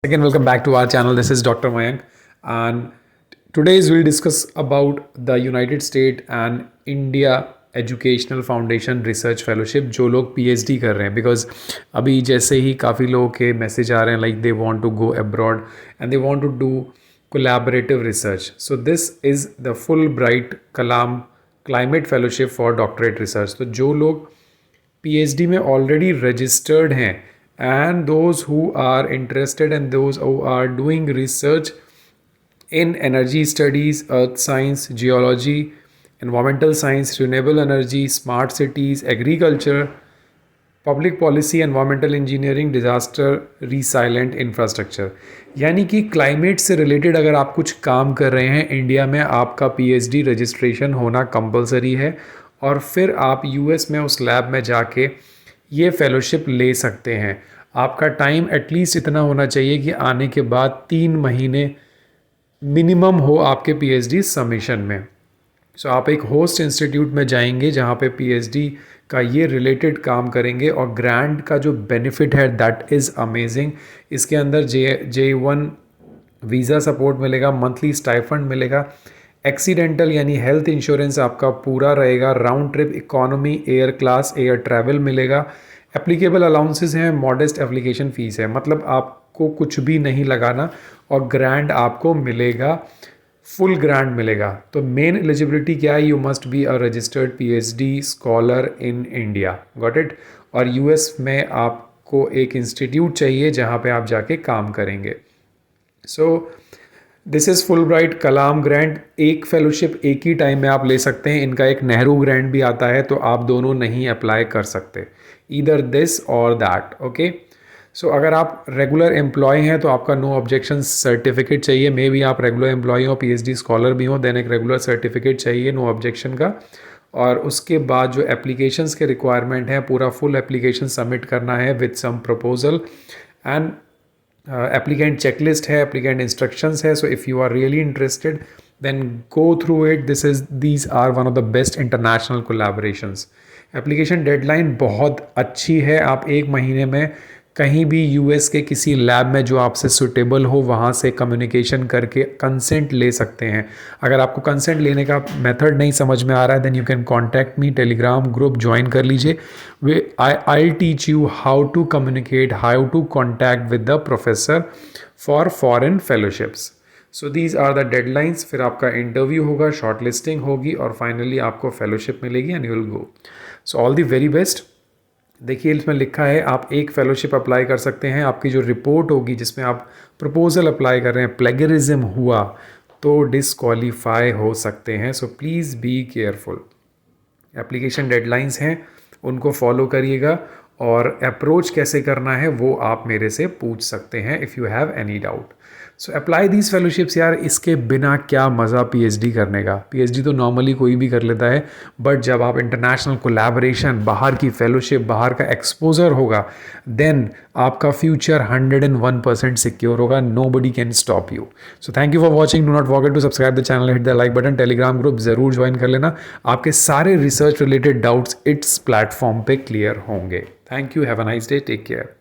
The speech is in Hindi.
Again, welcome back to our channel. This is Dr. Mayank, and today's we'll discuss about the United States and India educational foundation research fellowship जो लोग पीएचडी कर रहे हैं. बिकॉज अभी जैसे ही काफ़ी लोगों के मैसेज आ रहे हैं like they want to go abroad and they want to do collaborative research. So this is the Fulbright Kalam climate fellowship for doctorate research. तो जो लोग पीएचडी में ऑलरेडी रजिस्टर्ड हैं and those who are interested and those who are doing research in energy studies, earth science, geology, environmental science, renewable energy, smart cities, agriculture, public policy, environmental engineering, disaster resilient infrastructure, यानी कि क्लाइमेट से रिलेटेड अगर आप कुछ काम कर रहे हैं इंडिया में, आपका पीएचडी रजिस्ट्रेशन होना कंपलसरी है. और फिर आप यूएस में उस लैब में जाके ये फेलोशिप ले सकते हैं. आपका टाइम एटलीस्ट इतना होना चाहिए कि आने के बाद 3 महीने मिनिमम हो आपके पीएचडी सबमिशन में. सो आप एक होस्ट इंस्टीट्यूट में जाएंगे जहाँ पे पीएचडी का ये रिलेटेड काम करेंगे. और ग्रांट का जो बेनिफिट है दैट इज़ अमेजिंग. इसके अंदर J1 वीज़ा सपोर्ट मिलेगा, मंथली स्टाइफंड मिलेगा, एक्सीडेंटल यानी हेल्थ इंश्योरेंस आपका पूरा रहेगा, round trip economy air class air travel मिलेगा, एप्लीकेबल अलाउंसेस हैं, मॉडेस्ट एप्लीकेशन फ़ीस है. मतलब आपको कुछ भी नहीं लगाना और ग्रांट आपको मिलेगा, फुल ग्रांट मिलेगा. तो मेन एलिजिबिलिटी क्या है? You must be a registered PhD scholar in India. Got it. और यूएस में आपको एक इंस्टीट्यूट चाहिए जहाँ पे आप जाके काम करेंगे. सो this is full bright Kalam grant. एक फेलोशिप एक ही टाइम में आप ले सकते हैं. इनका एक नेहरू ग्रांट भी आता है, तो आप दोनों नहीं अप्लाई कर सकते, ईदर दिस और दैट. ओके. सो अगर आप रेगुलर एम्प्लॉय हैं तो आपका नो ऑब्जेक्शन सर्टिफिकेट चाहिए. मे बी आप रेगुलर एम्प्लॉय हो, पीएचडी स्कॉलर भी हो, देन एक रेगुलर सर्टिफिकेट चाहिए नो ऑब्जेक्शन का. और उसके बाद जो एप्लीकेशंस के रिक्वायरमेंट है, पूरा फुल एप्लीकेशन सबमिट करना है with some proposal and applicant checklist है, applicant instructions है. So if you are really interested then go through it. These are one of the best international collaborations. Application deadline बहुत अच्छी है. आप 1 महीने में कहीं भी यूएस के किसी लैब में जो आपसे सुटेबल हो वहाँ से कम्युनिकेशन करके कंसेंट ले सकते हैं. अगर आपको कंसेंट लेने का मेथड नहीं समझ में आ रहा है then you can contact me. Telegram group join कर लीजिए. I teach you how to communicate, how to contact with the professor for foreign fellowships. So these are the deadlines. फिर आपका इंटरव्यू होगा, शॉर्ट लिस्टिंग होगी और फाइनली आपको फेलोशिप मिलेगी and you will go. So all the very best. देखिए इसमें लिखा है आप एक फेलोशिप अप्लाई कर सकते हैं. आपकी जो रिपोर्ट होगी जिसमें आप प्रपोजल अप्लाई कर रहे हैं, प्लेगरिज्म हुआ तो डिसक्वालीफाई हो सकते हैं. So please be careful. Application deadlines हैं, उनको फॉलो करिएगा. और अप्रोच कैसे करना है वो आप मेरे से पूछ सकते हैं if you have any doubt. So apply these fellowships. यार इसके बिना क्या मज़ा पीएचडी करने का. पीएचडी तो नॉर्मली कोई भी कर लेता है, बट जब आप इंटरनेशनल कोलैबोरेशन, बाहर की फेलोशिप, बाहर का एक्सपोजर होगा, देन आपका फ्यूचर 101% सिक्योर होगा. Nobody can stop you. So thank you for watching. Do not forget to subscribe the channel, hit the like button. Telegram group ज़रूर ज्वाइन कर लेना. आपके सारे research related doubts its platform पे क्लियर होंगे. Thank you. Have a nice day. Take care.